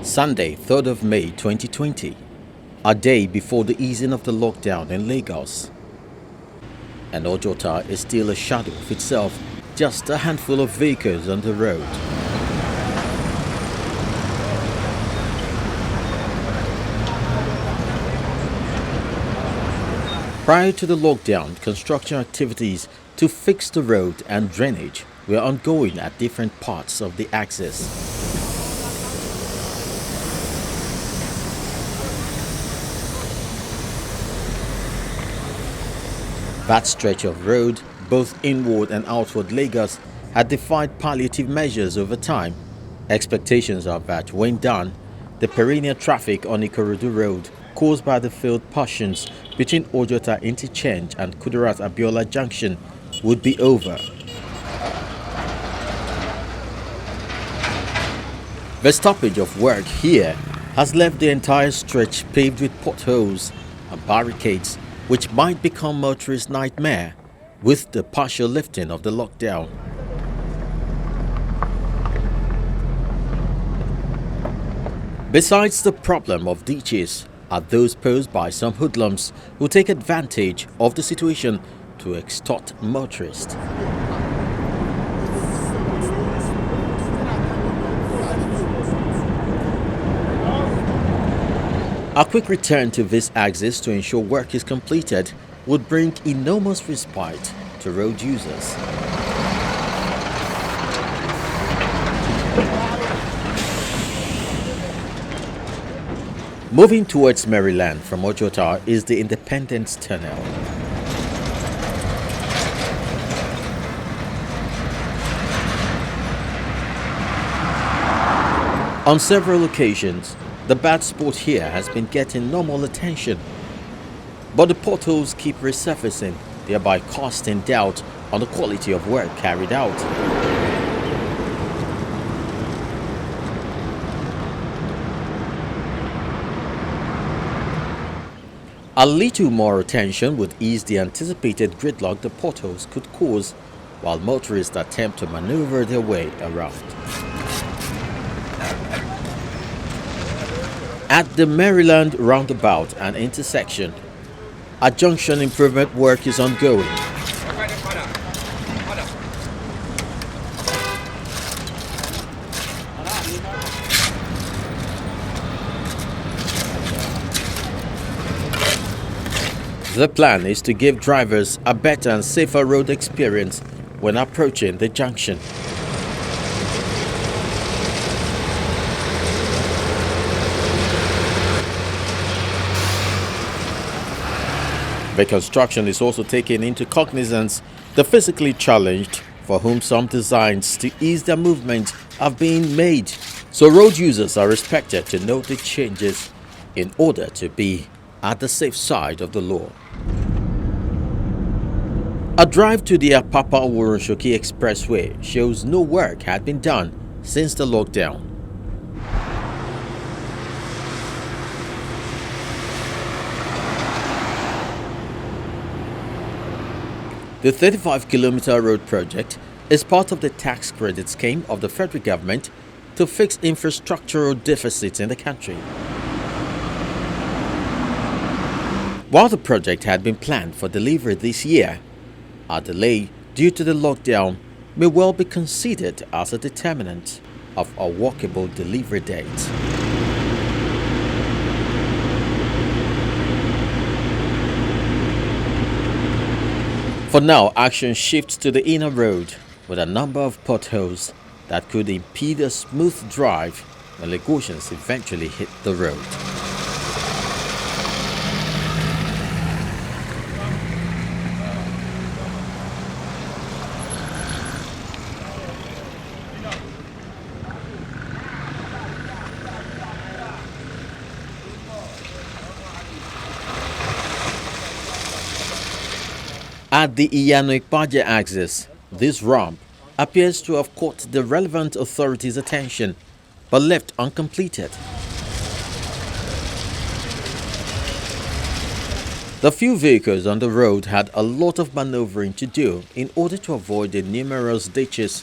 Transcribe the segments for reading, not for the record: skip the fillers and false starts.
Sunday, 3rd of May 2020, a day before the easing of the lockdown in Lagos. And Ojota is still a shadow of itself, just a handful of vehicles on the road. Prior to the lockdown, construction activities to fix the road and drainage were ongoing at different parts of the axis. That stretch of road, both inward and outward Lagos, had defied palliative measures over time. Expectations are that when done, the perennial traffic on Ikorodu Road caused by the failed portions between Ojota Interchange and Kudirat Abiola Junction would be over. The stoppage of work here has left the entire stretch paved with potholes and barricades, which might become motorists' nightmare with the partial lifting of the lockdown. Besides the problem of ditches are those posed by some hoodlums who take advantage of the situation to extort motorists. A quick return to this axis to ensure work is completed would bring enormous respite to road users. Moving towards Maryland from Ojota is the Independence Tunnel. On several occasions, the bad spot here has been getting normal attention, but the potholes keep resurfacing, thereby casting doubt on the quality of work carried out. A little more attention would ease the anticipated gridlock the potholes could cause while motorists attempt to maneuver their way around. At the Maryland roundabout and intersection, a junction improvement work is ongoing. The plan is to give drivers a better and safer road experience when approaching the junction. The construction is also taking into cognizance the physically challenged, for whom some designs to ease their movement have been made, so road users are expected to note the changes in order to be at the safe side of the law. A drive to the Apapa-Oworonshoki Expressway shows no work had been done since the lockdown. The 35-kilometer road project is part of the tax credit scheme of the federal government to fix infrastructural deficits in the country. While the project had been planned for delivery this year, a delay due to the lockdown may well be considered as a determinant of a workable delivery date. For now, action shifts to the inner road with a number of potholes that could impede a smooth drive when Lagosians eventually hit the road. At the Iyana-ipaja axis, this ramp appears to have caught the relevant authorities' attention but left uncompleted. The few vehicles on the road had a lot of maneuvering to do in order to avoid the numerous ditches,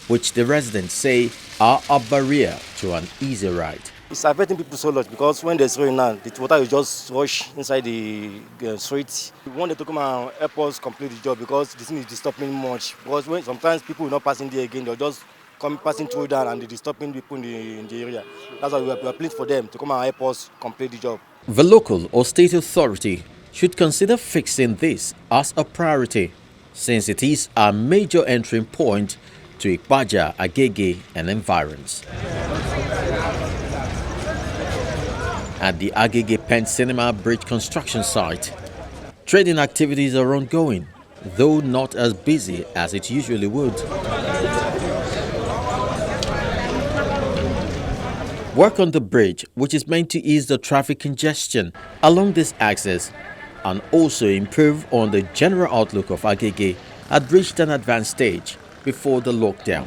which the residents say are a barrier to an easy ride. It's affecting people so much because when there's rain now, the water will just rush inside the street. We want them to come and help us complete the job because this thing is disturbing much. Because when sometimes people will not pass in there again, they'll just come passing through down and they're disturbing people in the area. That's why we are pleading for them to come and help us complete the job. The local or state authority should consider fixing this as a priority, since it is a major entry point to Iyana-ipaja, Agege and environs. At the Agege Pen Cinema Bridge construction site, trading activities are ongoing, though not as busy as it usually would. Work on the bridge, which is meant to ease the traffic congestion along this axis and also improve on the general outlook of Agege, had reached an advanced stage before the lockdown.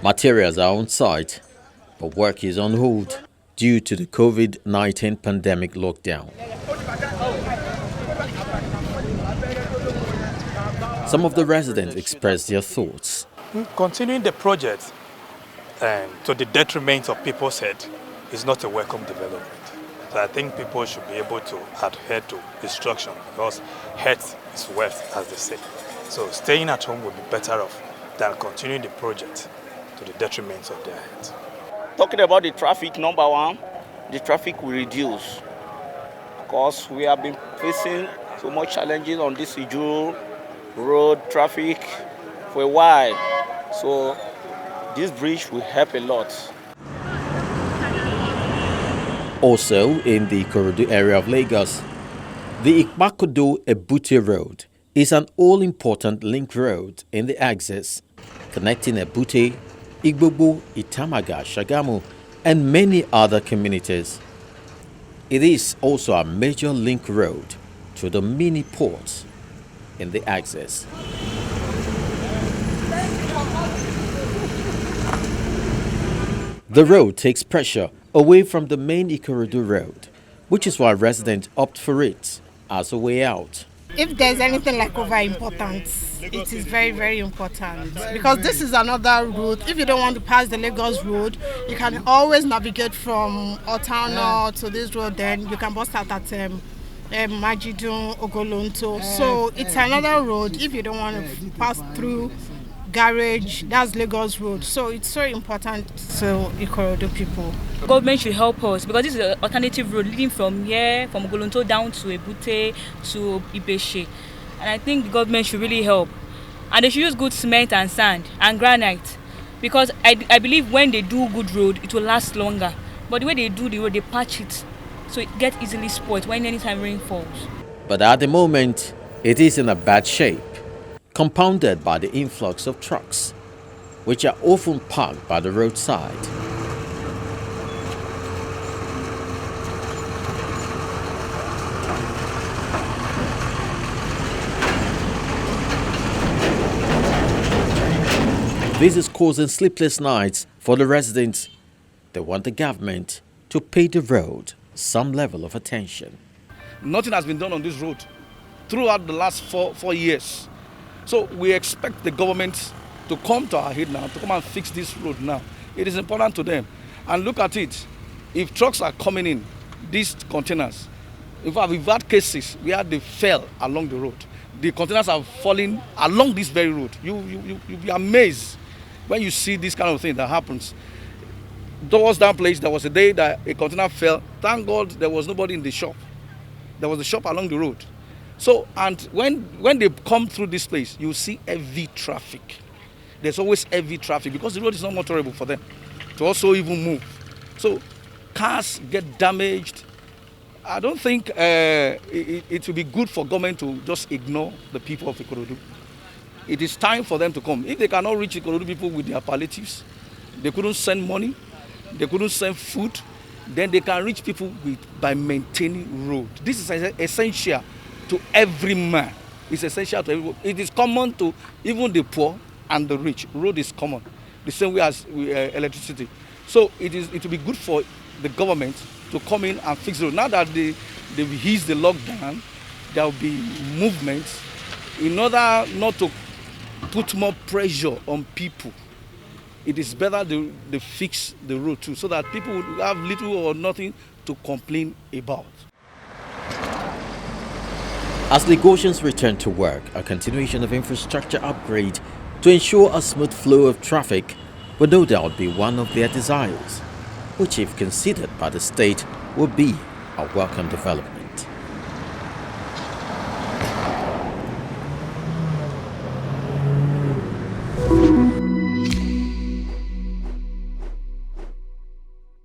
Materials are on site, but work is on hold due to the COVID-19 pandemic lockdown. Some of the residents expressed their thoughts. Continuing the project to the detriment of people's health is not a welcome development. So I think people should be able to adhere to instruction because health is wealth, as they say. So staying at home would be better off than continuing the project to the detriment of their health. Talking about the traffic, number one, the traffic will reduce because we have been facing so much challenges on this Iju road traffic for a while. So this bridge will help a lot. Also in the Ikorodu area of Lagos, the Ikpakodo-Ebute Road is an all-important link road in the axis, connecting Ebute, Igbogbo, Itamaga, Shagamu, and many other communities. It is also a major link road to the mini ports in the axis. The road takes pressure away from the main Ikorodu road, which is why residents opt for it as a way out. If there's anything like over importance, it is very, very important because this is another route. If you don't want to pass the Lagos road, you can always navigate from Otano to this road, then you can bust out at Majidun, Ogolonto. So it's another road if you don't want to pass through Garage, that's Lagos road. So it's so important to Ikorodu people. Government should help us because this is an alternative road leading from here, from Ogolonto down to Ebute to Ibeshe. And I think the government should really help. And they should use good cement and sand and granite because I believe when they do good road, it will last longer. But the way they do the road, they patch it so it gets easily spoiled when anytime rain falls. But at the moment, it is in a bad shape, compounded by the influx of trucks, which are often parked by the roadside. This is causing sleepless nights for the residents. They want the government to pay the road some level of attention. Nothing has been done on this road throughout the last four years. So we expect the government to come to our aid now, to come and fix this road now. It is important to them. And look at it. If trucks are coming in, these containers, in fact, we've had cases where they fell along the road. The containers are falling along this very road. You'll be amazed when you see this kind of thing that happens. Towards that place, there was a day that a container fell. Thank God there was nobody in the shop. There was a shop along the road. So, and when they come through this place, you see heavy traffic. There's always heavy traffic because the road is not motorable for them to also even move. So, cars get damaged. I don't think it will be good for government to just ignore the people of Ikorodu. It is time for them to come. If they cannot reach Ikorodu people with their palliatives, they couldn't send money, they couldn't send food, then they can reach people by maintaining road. This is essential to every man. It's essential to everyone. It is common to even the poor and the rich. Road is common, the same way as electricity. So it will be good for the government to come in and fix the road. Now that they've eased the lockdown, there will be movements in order not to put more pressure on people. It is better they fix the road too, so that people would have little or nothing to complain about. As Lagosians return to work, a continuation of infrastructure upgrade to ensure a smooth flow of traffic will no doubt be one of their desires, which if considered by the state will be a welcome development.